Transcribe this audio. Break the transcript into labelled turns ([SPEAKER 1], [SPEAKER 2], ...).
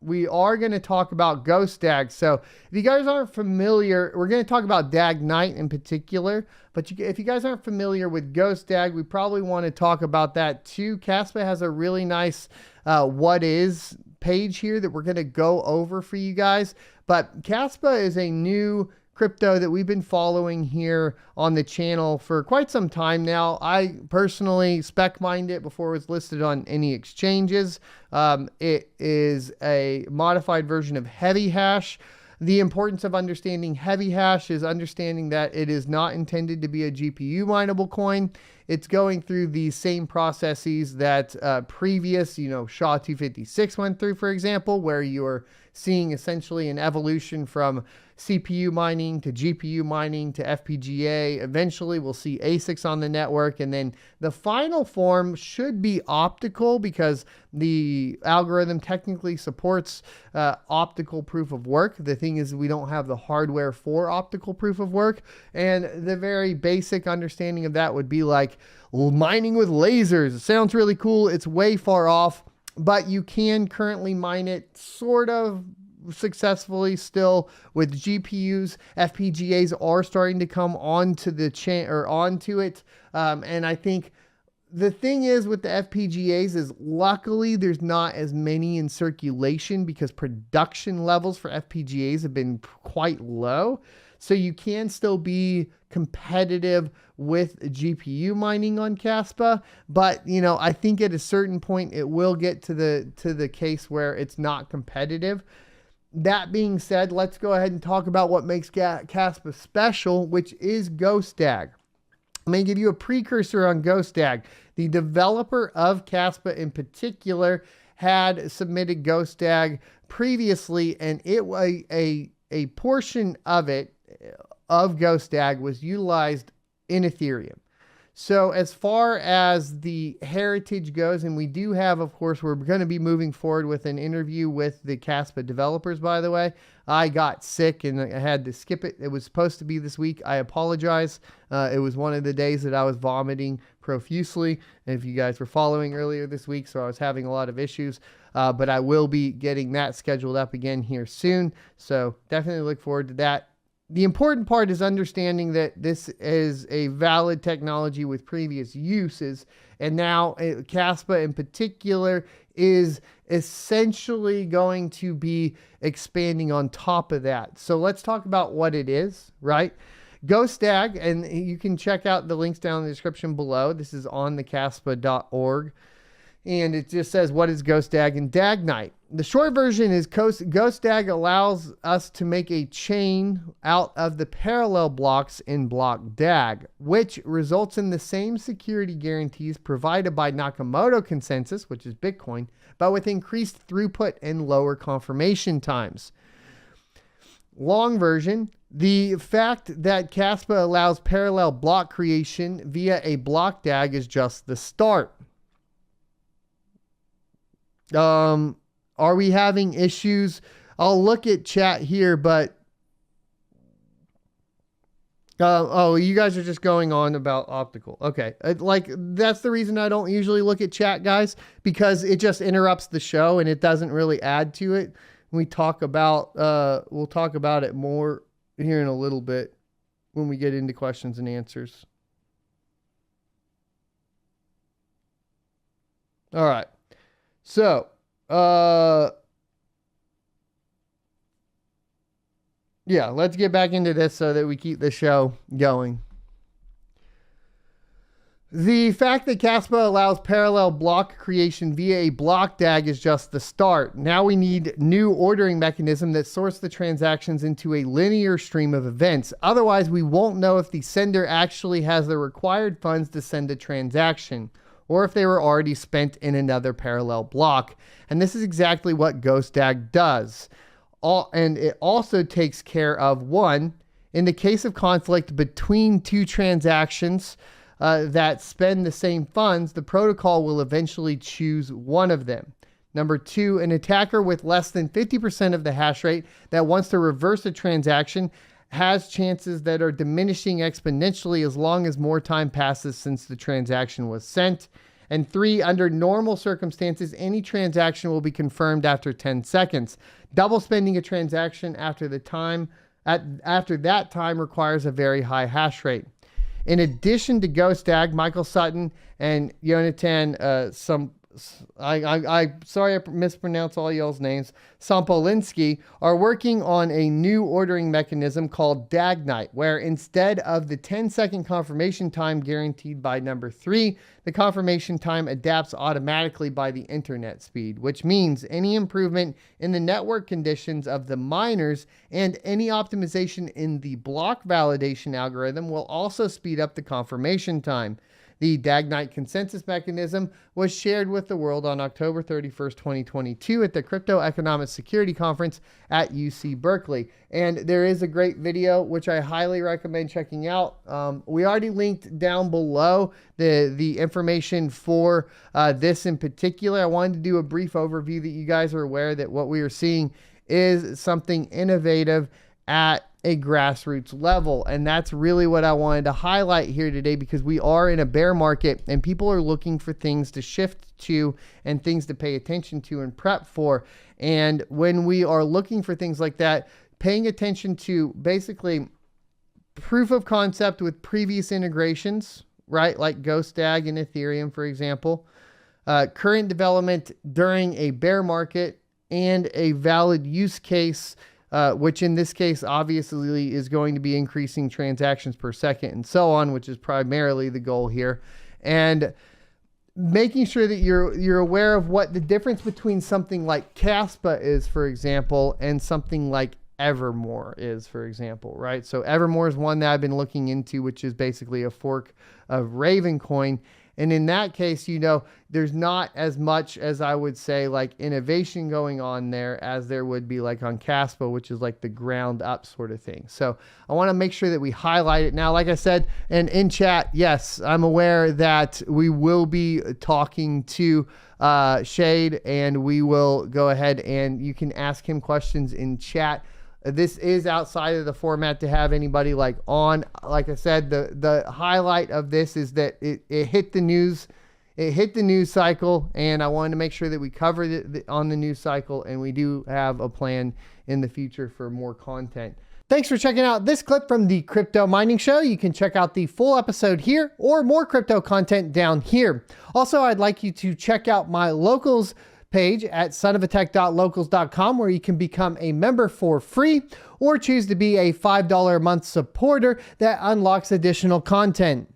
[SPEAKER 1] we are going to talk about GhostDAG. So if you guys aren't familiar, we're going to talk about DAGKnight in particular. But if you guys aren't familiar with GhostDAG, we probably want to talk about that too. Caspa has a really nice what is page here that we're going to go over for you guys. But Caspa is a new crypto that we've been following here on the channel for quite some time now. I personally spec mined it before it was listed on any exchanges. It is a modified version of Heavy Hash. The importance of understanding Heavy Hash is understanding that it is not intended to be a GPU mineable coin. It's going through the same processes that previous, SHA-256 went through, for example, where you're seeing essentially an evolution from CPU mining to GPU mining to FPGA. Eventually, we'll see ASICs on the network, and then the final form should be optical because the algorithm technically supports optical proof of work. The thing is, we don't have the hardware for optical proof of work, and the very basic understanding of that would be like mining with lasers. It sounds really cool. It's way far off, but you can currently mine it sort of successfully still with GPUs. FPGAs are starting to come onto the chain or onto it. And I think the thing is with the FPGAs is luckily there's not as many in circulation because production levels for FPGAs have been quite low. So you can still be competitive with GPU mining on Caspa, but I think at a certain point it will get to the case where it's not competitive. That being said, let's go ahead and talk about what makes Caspa special, which is GhostDAG. I'm going to give you a precursor on GhostDAG. The developer of Caspa in particular had submitted GhostDAG previously, and it was a portion of it, of GhostDAG, was utilized in Ethereum. So as far as the heritage goes, and we do have, of course, we're going to be moving forward with an interview with the Caspa developers, by the way. I got sick and I had to skip it. It was supposed to be this week. I apologize. It was one of the days that I was vomiting profusely. And if you guys were following earlier this week, so I was having a lot of issues. But I will be getting that scheduled up again here soon. So definitely look forward to that. The important part is understanding that this is a valid technology with previous uses, and now Caspa in particular is essentially going to be expanding on top of that. So let's talk about what it is, right? GhostDAG, and you can check out the links down in the description below. This is on the caspa.org. And it just says, what is GhostDAG and DAGKnight? The short version is GhostDAG allows us to make a chain out of the parallel blocks in block DAG, which results in the same security guarantees provided by Nakamoto consensus, which is Bitcoin, but with increased throughput and lower confirmation times. Long version, the fact that Caspa allows parallel block creation via a block DAG is just the start. Are we having issues? I'll look at chat here, but oh, you guys are just going on about optical. Okay. Like that's the reason I don't usually look at chat, guys, because it just interrupts the show and it doesn't really add to it. We talk about, we'll talk about it more here in a little bit when we get into questions and answers. All right. So, yeah, let's get back into this so that we keep the show going. The fact that Caspa allows parallel block creation via a block DAG is just the start. Now we need new ordering mechanism that sorts the transactions into a linear stream of events. Otherwise, we won't know if the sender actually has the required funds to send a transaction, or if they were already spent in another parallel block. And this is exactly what GhostDAG does. And it also takes care of, one, in the case of conflict between two transactions that spend the same funds, the protocol will eventually choose one of them. Number two, an attacker with less than 50% of the hash rate that wants to reverse a transaction has chances that are diminishing exponentially as long as more time passes since the transaction was sent. And 3, under normal circumstances, any transaction will be confirmed after 10 seconds. Double spending a transaction after that time requires a very high hash rate. In addition to GhostDAG, Michael Sutton and Jonathan, sorry I mispronounced all y'all's names, Sampolinsky, are working on a new ordering mechanism called DAGKnight, where instead of the 10-second confirmation time guaranteed by number 3, the confirmation time adapts automatically by the internet speed, which means any improvement in the network conditions of the miners and any optimization in the block validation algorithm will also speed up the confirmation time. The DAGKnight consensus mechanism was shared with the world on October 31st, 2022 at the Crypto Economic Security Conference at UC Berkeley. And there is a great video, which I highly recommend checking out. We already linked down below the information for this in particular. I wanted to do a brief overview that you guys are aware that what we are seeing is something innovative at a grassroots level. And that's really what I wanted to highlight here today, because we are in a bear market and people are looking for things to shift to and things to pay attention to and prep for. And when we are looking for things like that, paying attention to basically proof of concept with previous integrations, right? Like GhostDAG and Ethereum, for example, current development during a bear market, and a valid use case, which in this case obviously is going to be increasing transactions per second and so on, which is primarily the goal here. And making sure that you're aware of what the difference between something like Caspa is, for example, and something like Evermore is, for example, right? So Evermore is one that I've been looking into, which is basically a fork of Ravencoin. And in that case, you know, there's not as much as I would say like innovation going on there as there would be like on Caspa, which is like the ground up sort of thing. So I want to make sure that we highlight it. Now, like I said, and in chat, yes, I'm aware that we will be talking to Shade, and we will go ahead and you can ask him questions in chat. This is outside of the format to have anybody like on. Like I said, the highlight of this is that it hit the news. It hit the news cycle, and I wanted to make sure that we covered it on the news cycle, and we do have a plan in the future for more content. Thanks for checking out this clip from the Crypto Mining Show. You can check out the full episode here or more crypto content down here. Also, I'd like you to check out my locals page at sonofatech.locals.com, where you can become a member for free or choose to be a $5 a month supporter that unlocks additional content.